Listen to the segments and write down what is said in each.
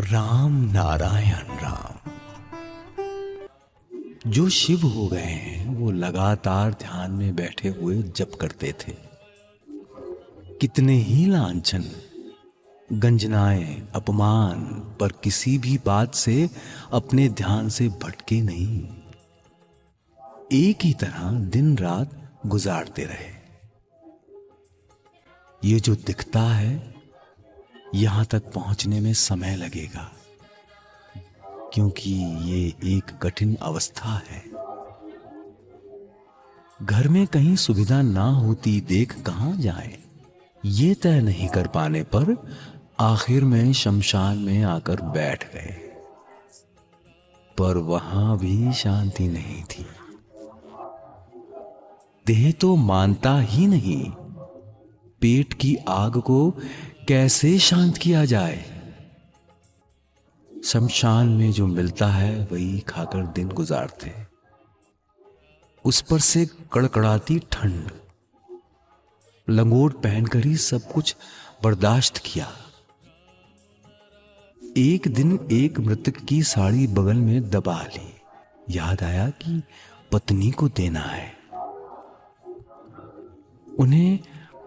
राम नारायण राम। जो शिव हो गए हैं वो लगातार ध्यान में बैठे हुए जप करते थे। कितने ही लांछन, गंजनाएं, अपमान, पर किसी भी बात से अपने ध्यान से भटके नहीं। एक ही तरह दिन रात गुजारते रहे। ये जो दिखता है, यहां तक पहुंचने में समय लगेगा, क्योंकि ये एक कठिन अवस्था है। घर में कहीं सुविधा ना होती देख कहां जाए, ये तय नहीं कर पाने पर आखिर में शमशान में आकर बैठ गए। पर वहां भी शांति नहीं थी। देह तो मानता ही नहीं, पेट की आग को कैसे शांत किया जाए। शमशान में जो मिलता है वही खाकर दिन गुजारते। उस पर से कड़कड़ाती ठंड, लंगोट पहनकर ही सब कुछ बर्दाश्त किया। एक दिन एक मृतक की साड़ी बगल में दबा ली। याद आया कि पत्नी को देना है। उन्हें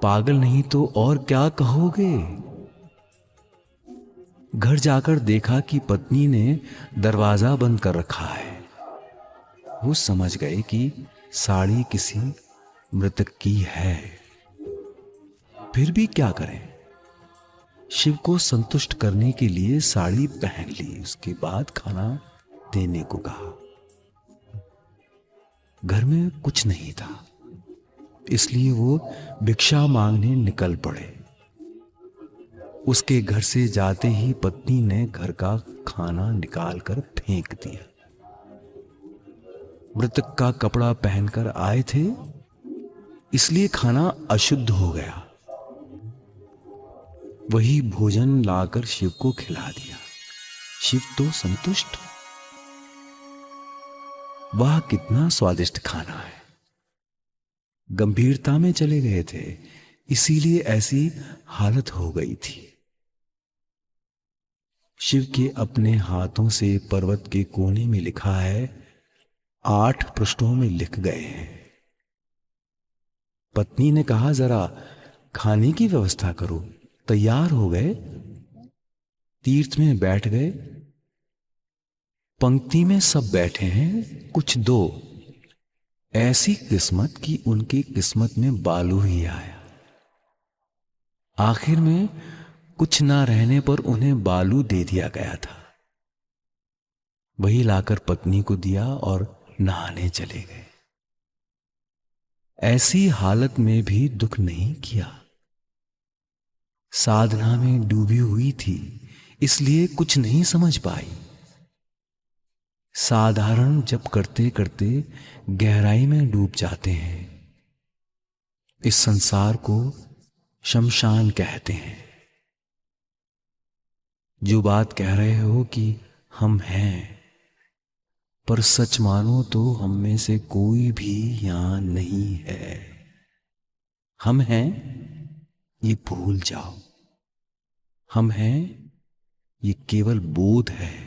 पागल नहीं तो और क्या कहोगे। घर जाकर देखा कि पत्नी ने दरवाजा बंद कर रखा है। वो समझ गए कि साड़ी किसी मृतक की है। फिर भी क्या करें। शिव को संतुष्ट करने के लिए साड़ी पहन ली। उसके बाद खाना देने को कहा। घर में कुछ नहीं था, इसलिए वो भिक्षा मांगने निकल पड़े। उसके घर से जाते ही पत्नी ने घर का खाना निकालकर फेंक दिया। मृतक का कपड़ा पहनकर आए थे, इसलिए खाना अशुद्ध हो गया। वही भोजन लाकर शिव को खिला दिया। शिव तो संतुष्ट। वाह, कितना स्वादिष्ट खाना है। गंभीरता में चले गए थे, इसीलिए ऐसी हालत हो गई थी। शिव के अपने हाथों से पर्वत के कोने में लिखा है, 8 पृष्ठों में लिख गए हैं। पत्नी ने कहा, जरा खाने की व्यवस्था करो। तैयार हो गए, तीर्थ में बैठ गए। पंक्ति में सब बैठे हैं, कुछ दो। ऐसी किस्मत कि उनकी किस्मत में बालू ही आया। आखिर में कुछ ना रहने पर उन्हें बालू दे दिया गया था। वही लाकर पत्नी को दिया और नहाने चले गए। ऐसी हालत में भी दुख नहीं किया। साधना में डूबी हुई थी, इसलिए कुछ नहीं समझ पाई। साधारण जप करते करते गहराई में डूब जाते हैं। इस संसार को शमशान कहते हैं। जो बात कह रहे हो कि हम हैं, पर सच मानो तो हम में से कोई भी यहां नहीं है। हम हैं ये भूल जाओ। हम हैं ये केवल बोध है।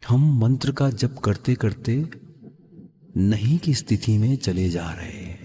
हम मंत्र का जप करते करते नहीं की स्थिति में चले जा रहे हैं।